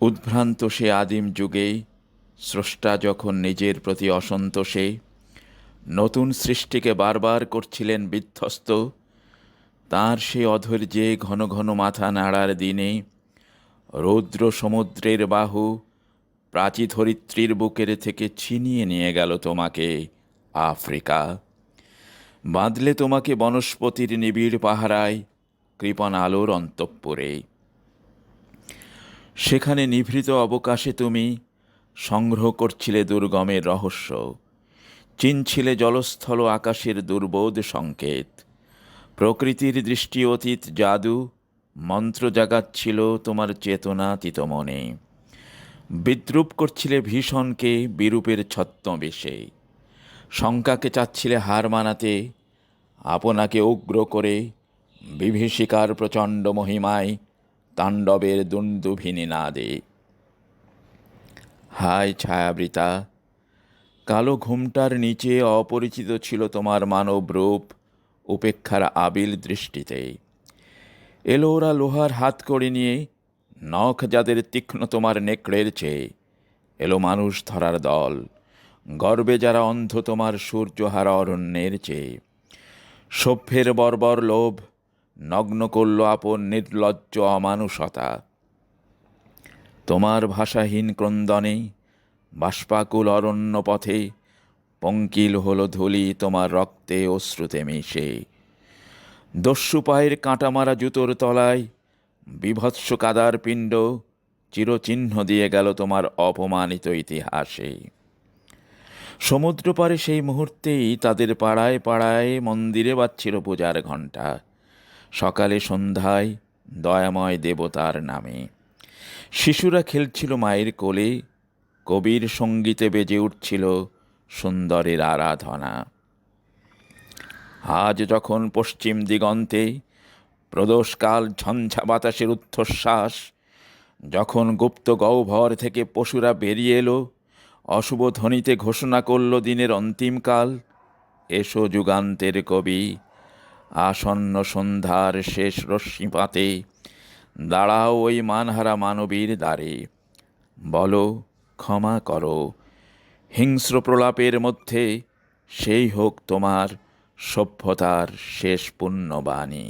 উদ্ভ্রান্ত সে আদিম যুগে স্রষ্টা যখন নিজের প্রতি অসন্তোষে নতুন সৃষ্টিকে বারবার করছিলেন বিধ্বস্ত, তাঁর সে অধৈর্যে ঘন ঘন মাথা নাড়ার দিনে রৌদ্র সমুদ্রের বাহু প্রাচী ধরিত্রীর বুকের থেকে ছিনিয়ে নিয়ে গেল তোমাকে আফ্রিকা। বাঁধলে তোমাকে বনস্পতির নিবিড় পাহারায় কৃপণ আলোর অন্তঃপুরে। সেখানে নিভৃত অবকাশে তুমি সংগ্রহ করছিলে দুর্গমের রহস্য, চিনছিলে জলস্থল আকাশের দুর্বোধ সংকেত। প্রকৃতির দৃষ্টি অতীত জাদু মন্ত্র জাগাচ্ছিল তোমার চেতনাতীত মনে। বিদ্রূপ করছিলে ভীষণকে বিরূপের ছদ্মবেশে। শঙ্কাকে চাচ্ছিলে হার মানাতে, আপনাকে উগ্র করে বিভীষিকার প্রচণ্ড মহিমায় তাণ্ডবের দুন্দুভিনী নাদে। হায় ছায়াবৃতা, কালো ঘুমটার নিচে অপরিচিত ছিল তোমার মানব রূপ উপেক্ষার আবিল দৃষ্টিতে। এলো ওরা লোহার হাত করে নিয়ে, নখ যাদের তীক্ষ্ণ তোমার নেকড়ের চেয়ে। এলো মানুষ ধরার দল, গর্বে যারা অন্ধ তোমার সূর্যহারা অরণ্যের চেয়ে। সভ্যের বর্বর লোভ নগ্ন করল আপন নির্লজ্জ অমানুষতা। তোমার ভাষাহীন ক্রন্দনে বাষ্পাকুল অরণ্য পথে পঙ্কিল হলো ধূলি তোমার রক্তে অশ্রুতে মিশে। দস্যু পায়ের কাঁটামারা জুতোর তলায় বিভৎস কাদার পিণ্ড চিরচিহ্ন দিয়ে গেল তোমার অপমানিত ইতিহাসে। সমুদ্র পারে সেই মুহূর্তেই তাদের পাড়ায় পাড়ায় মন্দিরে বাজছিল পূজার ঘণ্টা। সকালে সন্ধ্যায় দয়াময় দেবতার নামে শিশুরা খেলছিল মায়ের কোলে, কবির সঙ্গীতে বেজে উঠছিল সুন্দরের আরাধনা। আজ যখন পশ্চিম দিগন্তে প্রদোষকাল ঝঞ্ঝা বাতাসের উচ্ছ্বাস, যখন গুপ্ত গহ্বর থেকে পশুরা বেরিয়ে এলো, অশুভ ধ্বনিতে ঘোষণা করল দিনের অন্তিমকাল। এসো যুগান্তের কবি, আসন্ন সন্ধ্যার শেষ রশ্মিপাতে দাঁড়াও ওই মানহারা মানবীর দ্বারে। বলো, ক্ষমা করো, হিংস্র প্রলাপের মধ্যে সেই হোক তোমার সভ্যতার শেষ পুণ্যবাণী।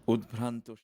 উদ্ভ্রান্ত